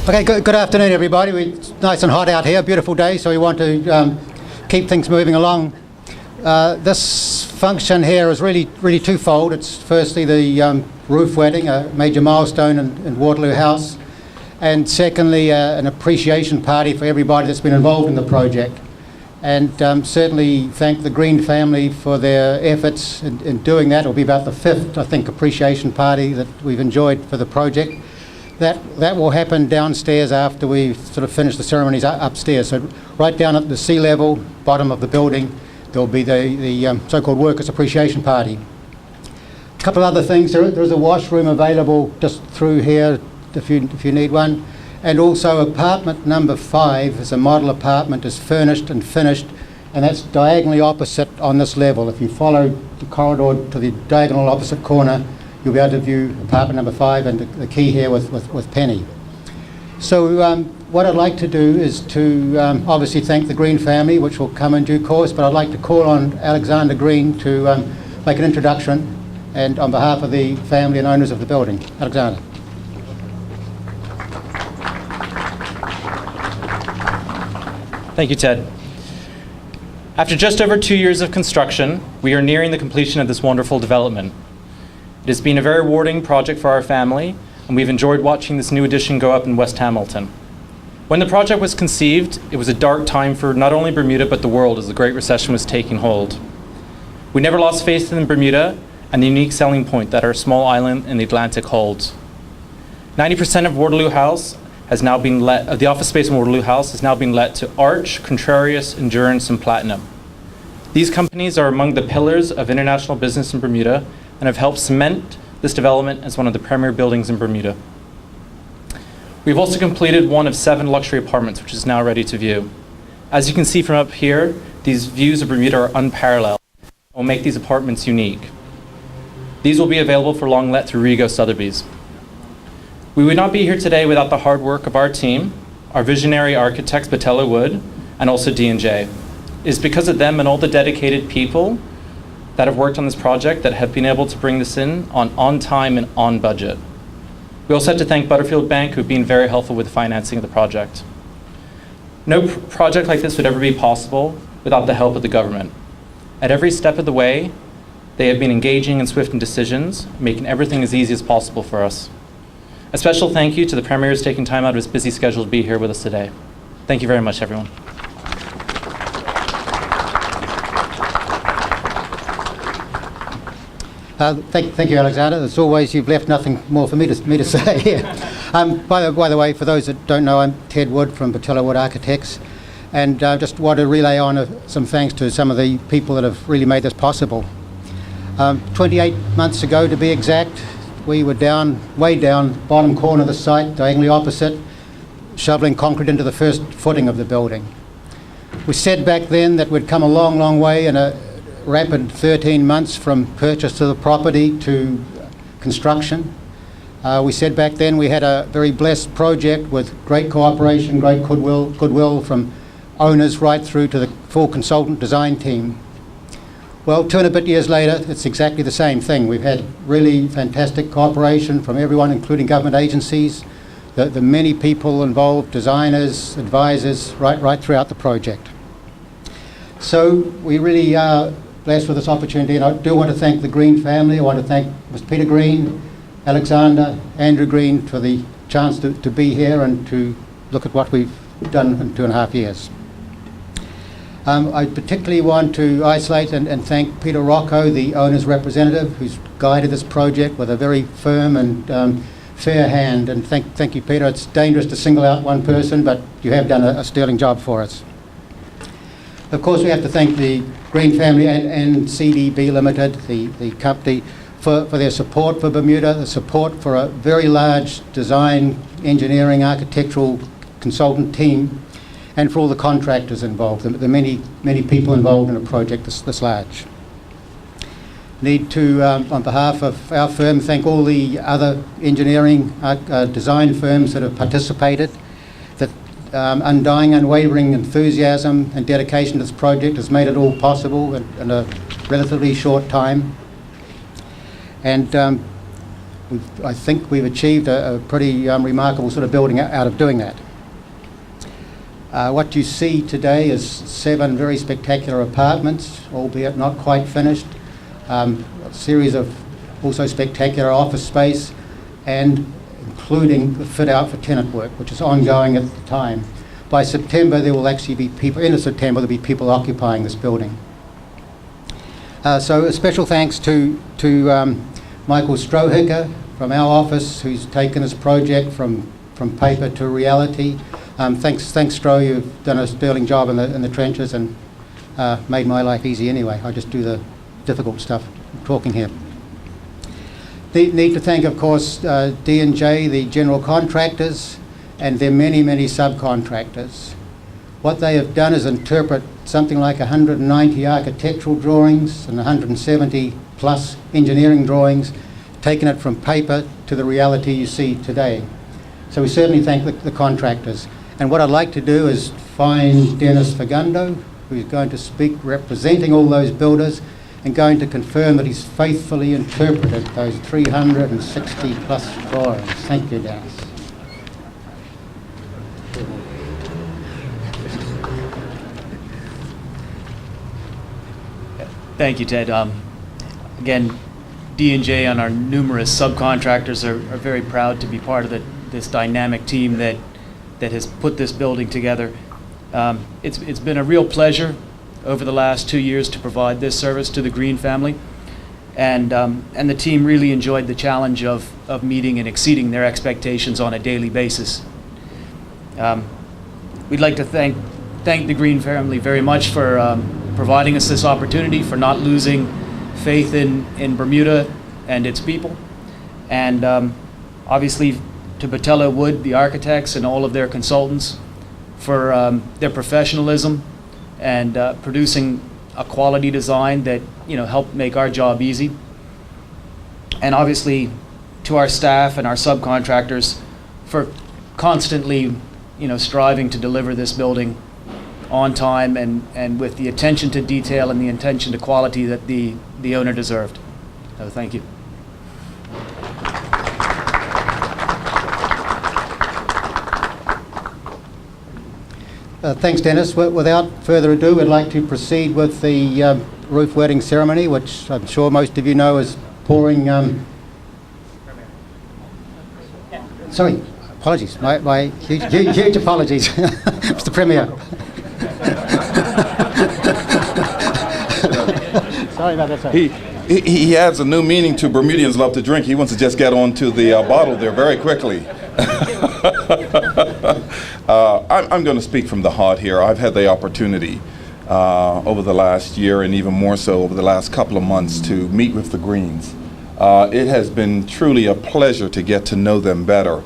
Okay, good afternoon, everybody. It's nice and hot out here, beautiful day, so we want to keep things moving along. This function here is really twofold. It's firstly the roof wetting, a major milestone in Waterloo House, and secondly an appreciation party for everybody that's been involved in the project. And certainly thank the Green family for their efforts in doing that. It'll be about the fifth, I think, appreciation party that we've enjoyed for the project. That will happen downstairs after we sort of finish the ceremonies upstairs. So right down at the sea level, bottom of the building, there'll be the so-called Workers' Appreciation Party. A couple of other things. There's a washroom available just through here if you need one. And also apartment number 5 is a model apartment, is furnished and finished, and that's diagonally opposite on this level. If you follow the corridor to the diagonal opposite corner, you'll be able to view apartment number 5 and the key here with Penny. So what I'd like to do is to obviously thank the Green family, which will come in due course, but I'd like to call on Alexander Green to make an introduction, and on behalf of the family and owners of the building. Alexander. Thank you, Ted. After just over 2 years of construction, we are nearing the completion of this wonderful development. It has been a very rewarding project for our family, and we've enjoyed watching this new addition go up in West Hamilton. When the project was conceived, it was a dark time for not only Bermuda but the world as the Great Recession was taking hold. We never lost faith in Bermuda and the unique selling point that our small island in the Atlantic holds. 90% of Waterloo House has now been let, the office space in Waterloo House has now been let to Arch, Contrarius, Endurance, and Platinum. These companies are among the pillars of international business in Bermuda and have helped cement this development as one of the premier buildings in Bermuda. We've also completed one of 7 luxury apartments, which is now ready to view. As you can see from up here, these views of Bermuda are unparalleled and will make these apartments unique. These will be available for long let through Rego Sotheby's. We would not be here today without the hard work of our team, our visionary architects, Batella Wood, and also D&J. It is because of them and all the dedicated people that have worked on this project that have been able to bring this in on time and on budget. We also have to thank Butterfield Bank, who've been very helpful with the financing of the project. No project like this would ever be possible without the help of the government. At every step of the way, they have been engaging and swift in decisions, making everything as easy as possible for us. A special thank you to the Premier who's taking time out of his busy schedule to be here with us today. Thank you very much, everyone. Thank you, Alexander. As always, you've left nothing more for me to say here. By the way, for those that don't know, I'm Ted Wood from Batella Wood Architects, and just want to relay on some thanks to some of the people that have really made this possible. 28 months ago, to be exact, we were way down, bottom corner of the site, diagonally opposite, shoveling concrete into the first footing of the building. We said back then that we'd come a long, long way in a rapid 13 months from purchase of the property to construction. We said back then we had a very blessed project with great cooperation, great goodwill from owners right through to the full consultant design team. Well, 2 and a bit years later, it's exactly the same thing. We've had really fantastic cooperation from everyone, including government agencies, the many people involved, designers, advisors, right throughout the project. So we really are blessed with this opportunity, and I do want to thank the Green family. I want to thank Mr. Peter Green, Alexander, Andrew Green for the chance to be here and to look at what we've done in 2.5 years. I particularly want to isolate and thank Peter Rocco, the owner's representative, who's guided this project with a very firm and fair hand. And thank you, Peter. It's dangerous to single out one person, but you have done a sterling job for us. Of course, we have to thank the Green family and CDB Limited, the company, for their support for Bermuda, the support for a very large design, engineering, architectural consultant team, and for all the contractors involved, the many people involved in a project this large. Need to, on behalf of our firm, thank all the other engineering design firms that have participated. That undying, unwavering enthusiasm and dedication to this project has made it all possible in a relatively short time. And I think we've achieved a pretty remarkable sort of building out of doing that. What you see today is 7 very spectacular apartments, albeit not quite finished, a series of also spectacular office space, and including the fit out for tenant work, which is ongoing at the time. By September, there will actually be people, end of September, there'll be people occupying this building. So a special thanks to Michael Strohicker from our office, who's taken this project from paper to reality. Thanks Stro, you've done a sterling job in the trenches and made my life easy anyway. I just do the difficult stuff, talking here. Need to thank, of course, D&J, the general contractors, and their many, many subcontractors. What they have done is interpret something like 190 architectural drawings and 170 plus engineering drawings, taken it from paper to the reality you see today. So we certainly thank the contractors. And what I'd like to do is find Dennis Fagundo, who's going to speak representing all those builders and going to confirm that he's faithfully interpreted those 360 plus drawings. Thank you, Dennis. Thank you, Ted. Again, D&J and our numerous subcontractors are very proud to be part of this dynamic team that has put this building together. It's been a real pleasure over the last 2 years to provide this service to the Green family, and the team really enjoyed the challenge of meeting and exceeding their expectations on a daily basis. We'd like to thank the Green family very much for providing us this opportunity, for not losing faith in Bermuda and its people, and obviously to Batella Wood, the architects, and all of their consultants for their professionalism and producing a quality design that helped make our job easy. And obviously to our staff and our subcontractors for constantly striving to deliver this building on time and with the attention to detail and the attention to quality that the owner deserved. So thank you. Thanks, Dennis. Without further ado, we'd like to proceed with the roof wetting ceremony, which I'm sure most of you know is pouring... Sorry, apologies. My huge apologies, Mr. Premier. Sorry about that, sir. He adds a new meaning to Bermudians love to drink. He wants to just get on to the bottle there very quickly. I'm going to speak from the heart here. I've had the opportunity over the last year and even more so over the last couple of months to meet with the Greens. It has been truly a pleasure to get to know them better.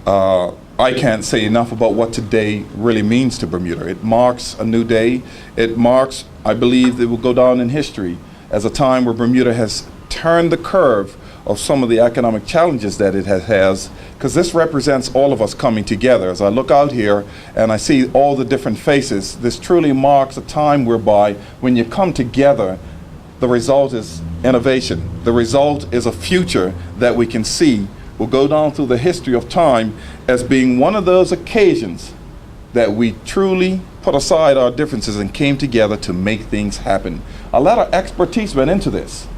I can't say enough about what today really means to Bermuda. It marks a new day. It marks, I believe, it will go down in history as a time where Bermuda has turned the curve of some of the economic challenges that it has, because this represents all of us coming together. As I look out here and I see all the different faces, this truly marks a time whereby when you come together, the result is innovation. The result is a future that we can see will go down through the history of time as being one of those occasions that we truly put aside our differences and came together to make things happen. A lot of expertise went into this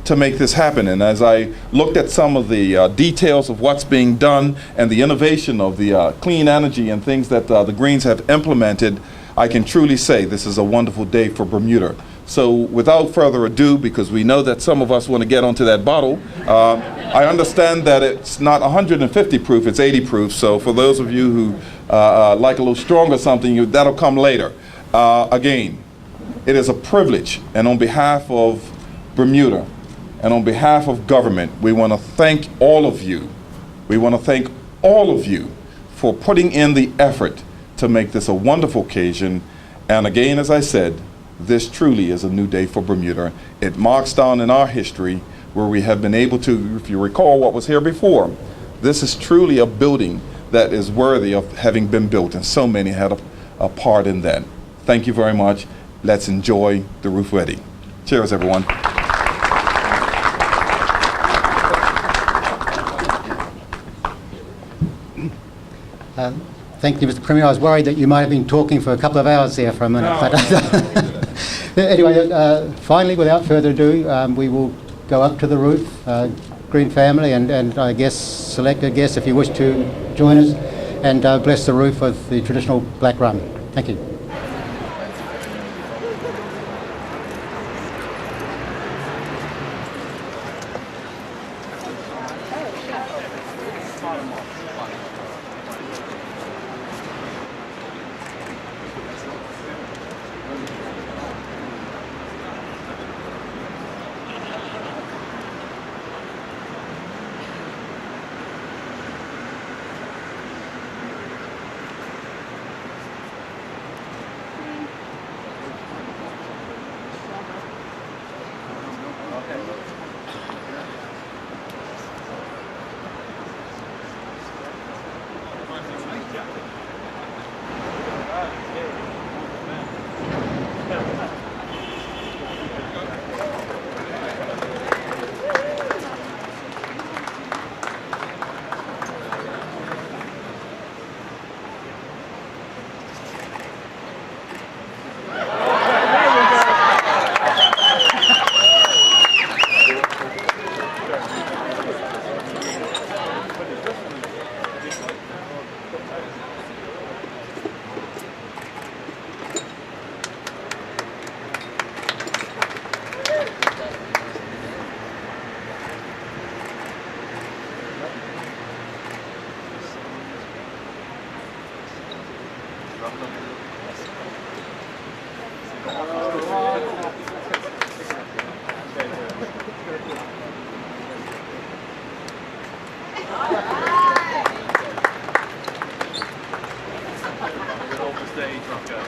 to make this happen, and as I looked at some of the details of what's being done and the innovation of the clean energy and things that the Greens have implemented, I can truly say this is a wonderful day for Bermuda. So without further ado, because we know that some of us want to get onto that bottle, I understand that it's not 150 proof, it's 80 proof. So for those of you who like a little stronger something, that'll come later. Again, it is a privilege, and on behalf of Bermuda and on behalf of government, we want to thank all of you. We want to thank all of you for putting in the effort to make this a wonderful occasion. And again, as I said, this truly is a new day for Bermuda. It marks down in our history where we have been able to, if you recall what was here before, this is truly a building that is worthy of having been built, and so many had a part in that. Thank you very much. Let's enjoy the roof wedding. Cheers, everyone. Thank you, Mr. Premier. I was worried that you might have been talking for a couple of hours there for a minute. Anyway, finally, without further ado, we will go up to the roof, Green family, and I guess select a guest if you wish to join us, and bless the roof with the traditional black rum. Thank you. Stage rocker.